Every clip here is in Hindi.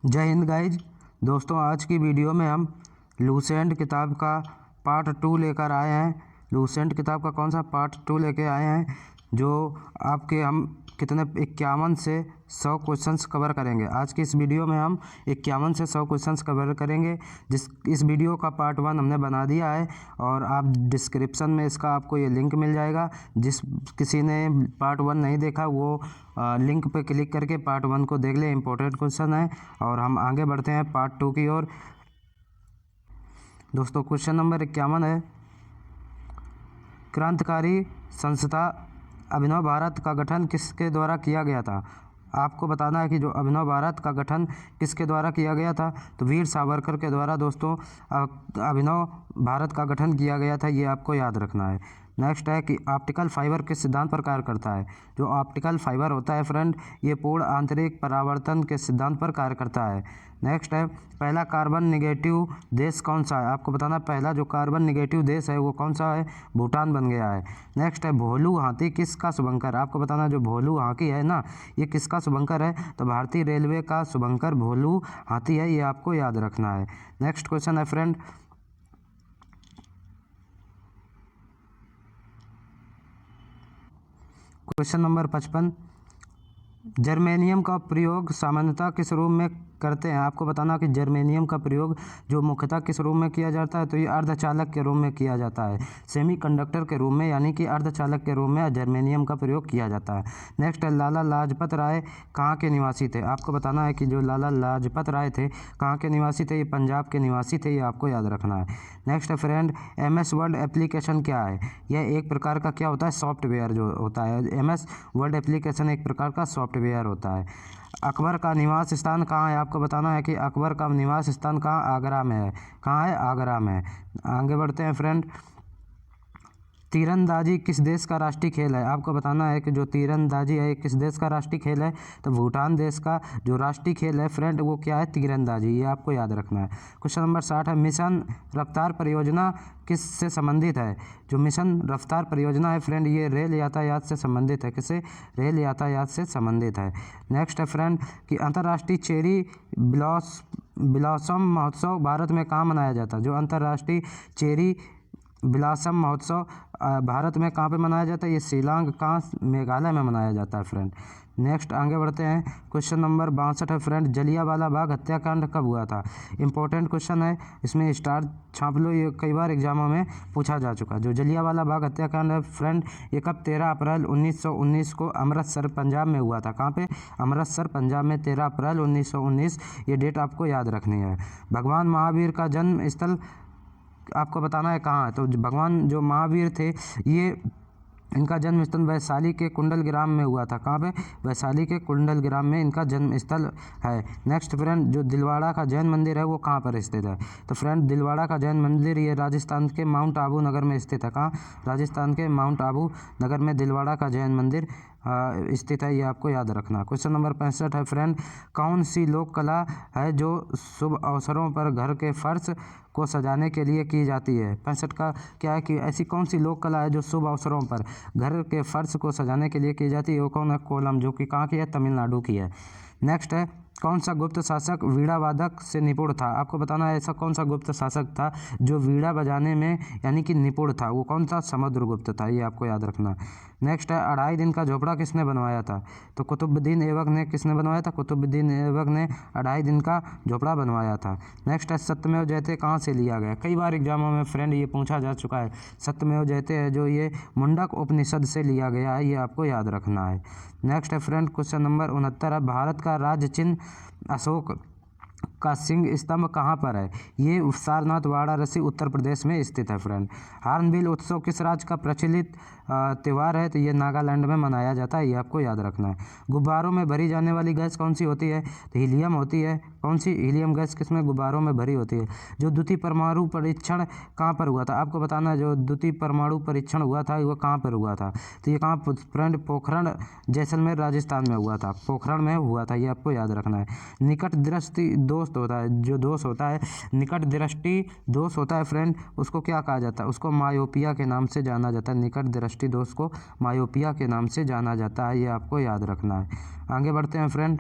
जय हिंद गाइज। दोस्तों, आज की वीडियो में हम लूसेंट किताब का पार्ट 2 लेकर आए हैं। लूसेंट किताब का कौन सा पार्ट 2 लेके आए हैं, जो आपके हम कितने 51 से 100 क्वेश्चंस कवर करेंगे। आज की इस वीडियो में हम 51 से 100 क्वेश्चंस कवर करेंगे। इस वीडियो का पार्ट 1 हमने बना दिया है और आप डिस्क्रिप्शन में इसका आपको ये लिंक मिल जाएगा। जिस किसी ने पार्ट 1 नहीं देखा वो लिंक पे क्लिक करके पार्ट 1 को देख ले। इंपॉर्टेंट क्वेश्चन है और हम आगे बढ़ते हैं पार्ट 2 की ओर। दोस्तों, क्वेश्चन नंबर 51 है, क्रांतिकारी संस्था अभिनव भारत का गठन किसके द्वारा किया गया था। आपको बताना है कि जो अभिनव भारत का गठन किसके द्वारा किया गया था, तो वीर सावरकर के द्वारा दोस्तों अभिनव भारत का गठन किया गया था, ये आपको याद रखना है। नेक्स्ट है कि ऑप्टिकल फाइबर किस सिद्धांत पर कार्य करता है। जो ऑप्टिकल फाइबर होता है फ्रेंड, ये पूर्ण आंतरिक परावर्तन के सिद्धांत पर कार्य करता है। नेक्स्ट है, पहला कार्बन निगेटिव देश कौन सा है। आपको बताना पहला जो कार्बन निगेटिव देश है वो कौन सा है, भूटान बन गया है। नेक्स्ट है, भोलू हाथी किसका शुभंकर। आपको बताना जो भोलू हाथी है ना, ये किसका शुभंकर है, तो भारतीय रेलवे का शुभंकर भोलू हाथी है, ये आपको याद रखना है। नेक्स्ट क्वेश्चन है फ्रेंड, क्वेश्चन नंबर 55, जर्मेनियम का प्रयोग सामान्यतः किस रूप में करते हैं। आपको बताना कि जर्मेनियम का प्रयोग जो मुख्यतः किस रूप में किया जाता है, तो ये अर्धचालक के रूप में किया जाता है, सेमीकंडक्टर के रूप में, यानी कि अर्धचालक के रूप में जर्मेनियम का प्रयोग किया जाता है। नेक्स्ट है, लाला लाजपत राय कहाँ के निवासी थे। आपको बताना है कि जो लाला लाजपत राय थे कहाँ के निवासी थे, ये पंजाब के निवासी थे, ये आपको याद रखना है। नेक्स्ट है फ्रेंड, MS वर्ड एप्लीकेशन क्या है। यह एक प्रकार का क्या होता है, सॉफ्टवेयर जो होता है। MS वर्ड एप्लीकेशन एक प्रकार का सॉफ्टवेयर होता है। अकबर का निवास स्थान कहाँ है। आपको बताना है कि अकबर का निवास स्थान कहाँ, आगरा में है। कहाँ है, आगरा में है। आगे बढ़ते हैं फ्रेंड, तीरंदाजी किस देश का राष्ट्रीय खेल है। आपको बताना है कि जो तीरंदाजी है किस देश का राष्ट्रीय खेल है, तो भूटान देश का जो राष्ट्रीय खेल है फ्रेंड वो क्या है, तीरंदाजी, ये आपको याद रखना है। क्वेश्चन नंबर 60 है, मिशन रफ्तार परियोजना किस से संबंधित है। जो मिशन रफ्तार परियोजना है फ्रेंड, ये रेल यातायात से संबंधित है। किससे, रेल यातायात से संबंधित है। नेक्स्ट है फ्रेंड कि अंतर्राष्ट्रीय चेरी ब्लॉसम महोत्सव भारत में कहाँ मनाया जाता है। जो अंतर्राष्ट्रीय चेरी ब्लॉसम महोत्सव भारत में कहाँ पे मनाया जाता है, ये शिलांग कहाँ, मेघालय में मनाया जाता है फ्रेंड। नेक्स्ट आगे बढ़ते हैं, क्वेश्चन नंबर 62 है फ्रेंड, जलियांवाला बाग हत्याकांड कब हुआ था। इंपॉर्टेंट क्वेश्चन है, इसमें स्टार छाप लो, ये कई बार एग्जामों में पूछा जा चुका है। जो जलियांवाला बाग हत्याकांड है फ्रेंड, ये कब 13 अप्रैल 1919 को अमृतसर पंजाब में हुआ था। कहाँ पे, अमृतसर पंजाब में 13 अप्रैल 1919, ये डेट आपको याद रखनी है। भगवान महावीर का जन्म स्थल आपको बताना है कहाँ है। तो भगवान जो महावीर थे, ये इनका जन्म स्थल वैशाली के कुंडलग्राम में हुआ था। कहाँ पे, वैशाली के कुंडलग्राम में इनका जन्म स्थल है। नेक्स्ट फ्रेंड, जो दिलवाड़ा का जैन मंदिर है वो कहाँ पर स्थित है। तो फ्रेंड दिलवाड़ा का जैन मंदिर ये राजस्थान के माउंट आबू नगर में स्थित है। कहाँ, राजस्थान के माउंट आबू नगर में दिलवाड़ा का जैन मंदिर स्थित है, ये आपको याद रखना। क्वेश्चन नंबर 65 है फ्रेंड, कौन सी लोक कला है जो शुभ अवसरों पर घर के फर्श को सजाने के लिए की जाती है। 65 का क्या है कि ऐसी कौन सी लोक कला है जो शुभ अवसरों पर घर के फर्श को सजाने के लिए की जाती है, वो कौन है, कोलम, जो कि कहाँ की है, तमिलनाडु की है। नेक्स्ट है, कौन सा गुप्त शासक वीणा वादक से निपुण था। आपको बताना है ऐसा कौन सा गुप्त शासक था जो वीणा बजाने में यानी कि निपुण था, वो कौन सा, समुद्रगुप्त था, ये आपको याद रखना। नेक्स्ट है, 2.5 दिन का झोपड़ा किसने बनवाया था। तो कुतुबुद्दीन ऐबक ने किसने बनवाया था, कुतुबुद्दीन ऐबक ने 2.5 दिन का झोपड़ा बनवाया था। नेक्स्ट है, सत्यमेव जयते कहाँ से लिया गया। कई बार एग्जामों में फ्रेंड ये पूछा जा चुका है। सत्यमेव जयते है जो ये मुंडक उपनिषद से लिया गया है, ये आपको याद रखना है। नेक्स्ट है फ्रेंड, क्वेश्चन नंबर 69 है, भारत का राज्य चिन्ह अशोक का सिंह स्तंभ कहाँ पर है। ये सारनाथ वाराणसी उत्तर प्रदेश में स्थित है फ्रेंड। हार्नबिल उत्सव किस राज्य का प्रचलित त्यौहार है, तो ये नागालैंड में मनाया जाता है, ये आपको याद रखना है। गुब्बारों में भरी जाने वाली गैस कौन सी होती है, तो हीलियम होती है। कौन सी, हीलियम गैस किसमें, गुब्बारों में भरी होती है। जो द्वितीय परमाणु परीक्षण कहाँ पर हुआ था। आपको बताना है जो द्वितीय परमाणु परीक्षण हुआ था वो कहाँ पर हुआ था, तो ये कहाँ फ्रेंड, पोखरण जैसलमेर राजस्थान में हुआ था, पोखरण में हुआ था, ये आपको याद रखना है। निकट दृष्टि दोष होता है, जो दोष होता है निकट दृष्टि दोष होता है फ्रेंड, उसको क्या कहा जाता है, उसको मायोपिया के नाम से जाना जाता है। निकट दृष्टि दोष को मायोपिया के नाम से जाना जाता है, ये आपको याद रखना है। आगे बढ़ते हैं फ्रेंड,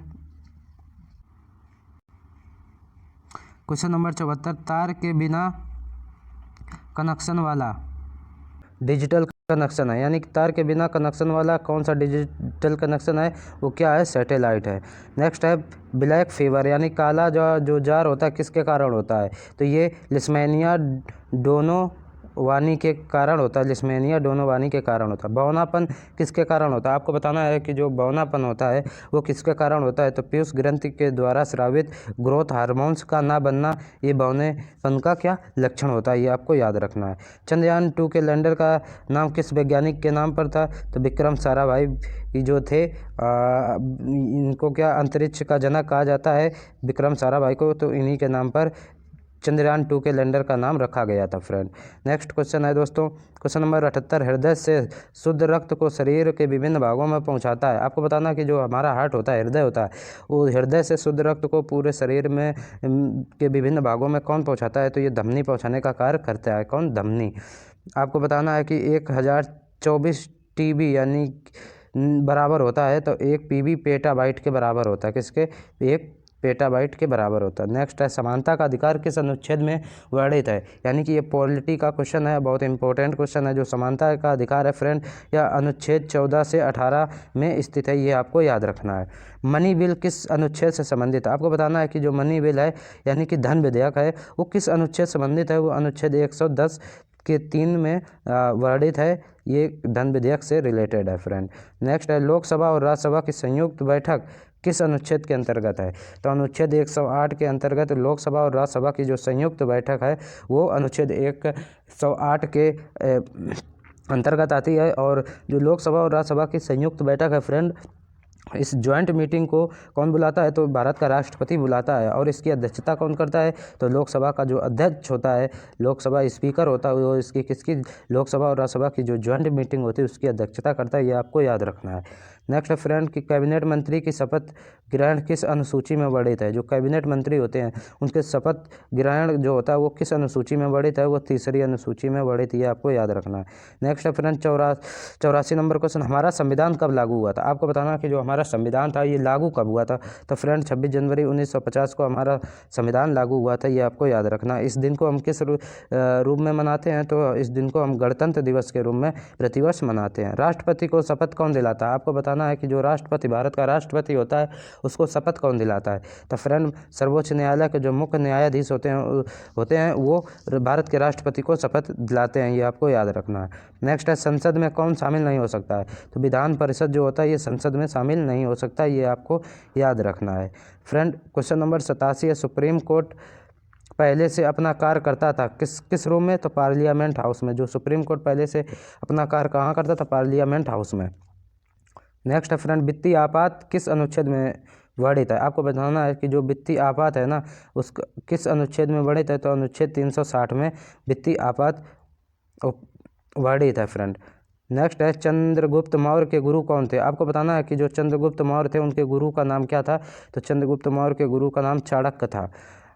क्वेश्चन नंबर 74, तार के बिना कनेक्शन वाला डिजिटल कनेक्शन है, यानी कि तार के बिना कनेक्शन वाला कौन सा डिजिटल कनेक्शन है, वो क्या है, सैटेलाइट है। नेक्स्ट है ब्लैक फीवर, यानी काला जो जार होता है किसके कारण होता है, तो ये लिस्मेनिया डोनोवानी के कारण होता है, लिस्मेनिया डोनोवानी के कारण होता है। बौनापन किसके कारण होता है, आपको बताना है कि जो बौनापन होता है वो किसके कारण होता है, तो पीयूष ग्रंथि के द्वारा स्रावित ग्रोथ हार्मोन्स का ना बनना, ये बौनेपन का क्या लक्षण होता है, ये आपको याद रखना है। चंद्रयान 2 के लैंडर का नाम किस वैज्ञानिक के नाम पर था, तो विक्रम साराभाई जो थे इनको क्या अंतरिक्ष का जनक कहा जाता है, विक्रम साराभाई को, तो इन्हीं के नाम पर चंद्रयान 2 के लैंडर का नाम रखा गया था फ्रेंड। नेक्स्ट क्वेश्चन है दोस्तों, क्वेश्चन नंबर 78, हृदय से शुद्ध रक्त को शरीर के विभिन्न भागों में पहुंचाता है। आपको बताना कि जो हमारा हार्ट होता है, हृदय होता है, वो हृदय से शुद्ध रक्त को पूरे शरीर में के विभिन्न भागों में कौन पहुंचाता है, तो ये धमनी पहुंचाने का कार्य करता है। कौन, धमनी। आपको बताना है कि 1024 TB यानी बराबर होता है, तो 1 PB पेटाबाइट के बराबर होता है, किसके, 1 पेटाबाइट के बराबर होता है। नेक्स्ट है समानता का अधिकार किस अनुच्छेद में वर्णित है, यानी कि ये पॉलिटी का क्वेश्चन है, बहुत इंपॉर्टेंट क्वेश्चन है। जो समानता का अधिकार है फ्रेंड, या अनुच्छेद 14 से 18 में स्थित है, ये आपको याद रखना है। मनी बिल किस अनुच्छेद से संबंधित है, आपको बताना है कि जो मनी बिल है यानी कि धन विधेयक है, वो किस अनुच्छेद से संबंधित है, वो अनुच्छेद 110 के 3 में वर्णित है, ये धन विधेयक से रिलेटेड है फ्रेंड। नेक्स्ट है लोकसभा और राज्यसभा की संयुक्त बैठक किस अनुच्छेद के अंतर्गत है, तो अनुच्छेद 108 के अंतर्गत लोकसभा और राज्यसभा की जो संयुक्त बैठक है वो अनुच्छेद 108 के अंतर्गत आती है। और जो लोकसभा और राज्यसभा की संयुक्त बैठक है फ्रेंड, इस ज्वाइंट मीटिंग को कौन बुलाता है, तो भारत का राष्ट्रपति बुलाता है। और इसकी अध्यक्षता कौन करता है, तो लोकसभा का जो अध्यक्ष होता है, लोकसभा स्पीकर होता है, वो इसकी किसकी, लोकसभा और राज्यसभा की जो ज्वाइंट मीटिंग होती है उसकी अध्यक्षता करता है, ये आपको याद रखना है। नेक्स्ट है फ्रेंड कि कैबिनेट मंत्री की शपथ ग्रहण किस अनुसूची में वर्णित है, जो कैबिनेट मंत्री होते हैं उनके शपथ ग्रहण जो होता है वो किस अनुसूची में वर्णित है, वो 3री अनुसूची में वर्णित, ये आपको याद रखना है। नेक्स्ट है फ्रेंड 84 नंबर क्वेश्चन, हमारा संविधान कब लागू हुआ था, आपको बताना कि जो हमारा संविधान था ये लागू कब हुआ था, तो फ्रेंड 26 जनवरी 1950 को हमारा संविधान लागू हुआ था, ये आपको याद रखना। इस दिन को हम किस रूप में मनाते हैं, तो इस दिन को हम गणतंत्र दिवस के रूप में प्रतिवर्ष मनाते हैं। राष्ट्रपति को शपथ कौन दिलाता है, आपको बताना है कि जो राष्ट्रपति, भारत का राष्ट्रपति होता है, उसको शपथ कौन दिलाता है, तो फ्रेंड सर्वोच्च न्यायालय के जो मुख्य न्यायाधीश होते हैं वो भारत के राष्ट्रपति को शपथ दिलाते हैं, ये आपको याद रखना है। नेक्स्ट है संसद में कौन शामिल नहीं हो सकता है, तो विधान परिषद जो होता है ये संसद में शामिल नहीं हो सकता, ये आपको याद रखना है फ्रेंड। क्वेश्चन नंबर 87 है सुप्रीम कोर्ट पहले से अपना कार्य करता था किस रूम में, तो पार्लियामेंट हाउस में। जो सुप्रीम कोर्ट पहले से अपना कार्य कहाँ करता था, पार्लियामेंट हाउस में। नेक्स्ट है फ्रेंड वित्तीय आपात किस अनुच्छेद में वर्णित है, आपको बताना है कि जो वित्तीय आपात है ना उसका किस अनुच्छेद में वर्णित है, तो अनुच्छेद 360 में वित्तीय आपात वर्णित है फ्रेंड। नेक्स्ट है चंद्रगुप्त मौर्य के गुरु कौन थे, आपको बताना है कि जो चंद्रगुप्त मौर्य थे उनके गुरु का नाम क्या था, तो चंद्रगुप्त मौर्य के गुरु का नाम चाणक्य था।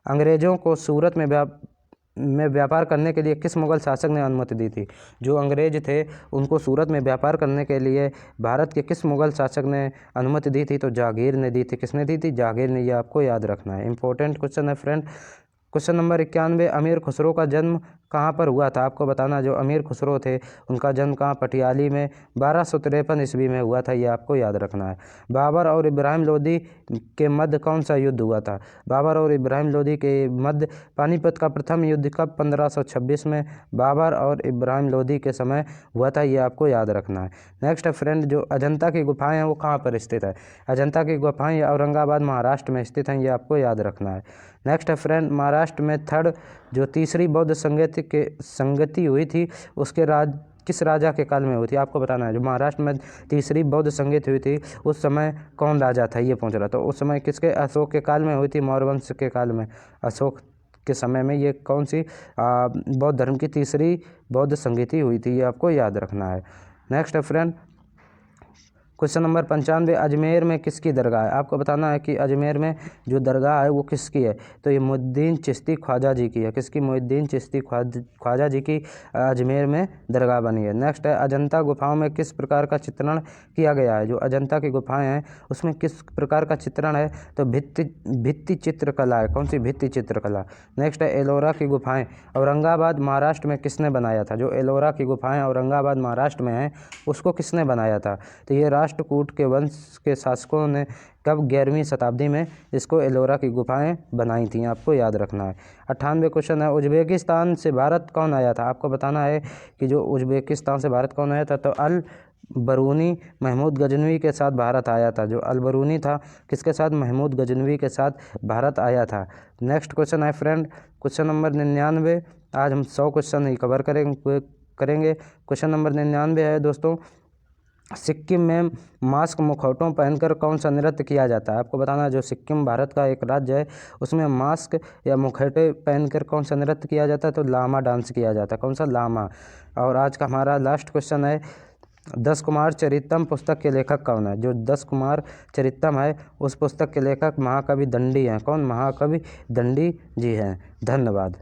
अंग्रेजों को सूरत में व्यापार करने के लिए किस मुगल शासक ने अनुमति दी थी, जो अंग्रेज थे उनको सूरत में व्यापार करने के लिए भारत के किस मुगल शासक ने अनुमति दी थी, तो जहांगीर ने दी थी। किसने दी थी, जहांगीर ने, ये आपको याद रखना है, इंपॉर्टेंट क्वेश्चन है फ्रेंड। क्वेश्चन नंबर 91 अमीर खुसरो का जन्म कहाँ पर हुआ था, आपको बताना जो अमीर खुसरो थे उनका जन्म कहाँ, पटियाली में 1253 ईस्वी में हुआ था, ये आपको याद रखना है। बाबर और इब्राहिम लोदी के मध्य कौन सा युद्ध हुआ था, बाबर और इब्राहिम लोदी के मध्य पानीपत का प्रथम युद्ध कब, 1526 में बाबर और इब्राहिम लोदी के समय हुआ था, ये आपको याद रखना है। नेक्स्ट है फ्रेंड जो अजंता की गुफाएँ हैं वो कहाँ पर स्थित है, अजंता की गुफाएँ औरंगाबाद महाराष्ट्र में स्थित हैं, ये आपको याद रखना है। नेक्स्ट है फ्रेंड महाराष्ट्र में जो तीसरी बौद्ध संगति हुई थी उसके किस राजा के काल में हुई थी, आपको बताना है। जो महाराष्ट्र में तीसरी बौद्ध संगति हुई थी उस समय कौन राजा था, ये पूछ रहा था। उस समय किसके, अशोक के काल में हुई थी, मौर्य वंश के काल में, अशोक के समय में ये कौन सी बौद्ध धर्म की तीसरी बौद्ध संगति हुई थी, ये आपको याद रखना है। नेक्स्ट है फ्रेंड क्वेश्चन नंबर 95, अजमेर में किसकी दरगाह है? आपको बताना है कि अजमेर में जो दरगाह है वो किसकी है। तो ये मुहिद्दीन चिश्ती ख्वाजा जी की है। किसकी? मुहिद्दीन चिश्ती ख्वाजा जी की अजमेर में दरगाह बनी है। नेक्स्ट है, अजंता गुफाओं में किस प्रकार का चित्रण किया गया है? जो अजंता की गुफाएं हैं उसमें किस प्रकार का चित्रण है? तो भित्ति चित्रकला है। कौन सी? भित्ति चित्रकला। नेक्स्ट है, एलोरा की गुफाएं औरंगाबाद महाराष्ट्र में किसने बनाया था? जो एलोरा की गुफाएं औरंगाबाद महाराष्ट्र में हैं उसको किसने बनाया था? तो ये राष्ट्रकूट के वंश के शासकों ने कब 11वीं शताब्दी में इसको एलोरा की गुफाएं बनाई थी, आपको याद रखना है। 98 क्वेश्चन है, उज्बेकिस्तान से भारत कौन आया था? आपको बताना है कि जो उज्बेकिस्तान से भारत कौन आया था। तो अल बरूनी महमूद गजनवी के साथ भारत आया था। जो अल बरूनी था किसके साथ? महमूद गजनवी के साथ भारत आया था। नेक्स्ट क्वेश्चन है फ्रेंड क्वेश्चन नंबर 99। आज हम 100 क्वेश्चन ही कवर करेंगे। क्वेश्चन नंबर 99 है दोस्तों, सिक्किम में मास्क मुखौटों पहनकर कौन सा नृत्य किया जाता है? आपको बताना है जो सिक्किम भारत का एक राज्य है उसमें मास्क या मुखौटे पहनकर कौन सा नृत्य किया जाता है? तो लामा डांस किया जाता है। कौन सा? लामा। और आज का हमारा लास्ट क्वेश्चन है, 10 कुमार चरितम पुस्तक के लेखक कौन है? जो 10 कुमार चरितम है उस पुस्तक के लेखक महाकवि दंडी हैं। कौन? महाकवि दंडी जी हैं। धन्यवाद।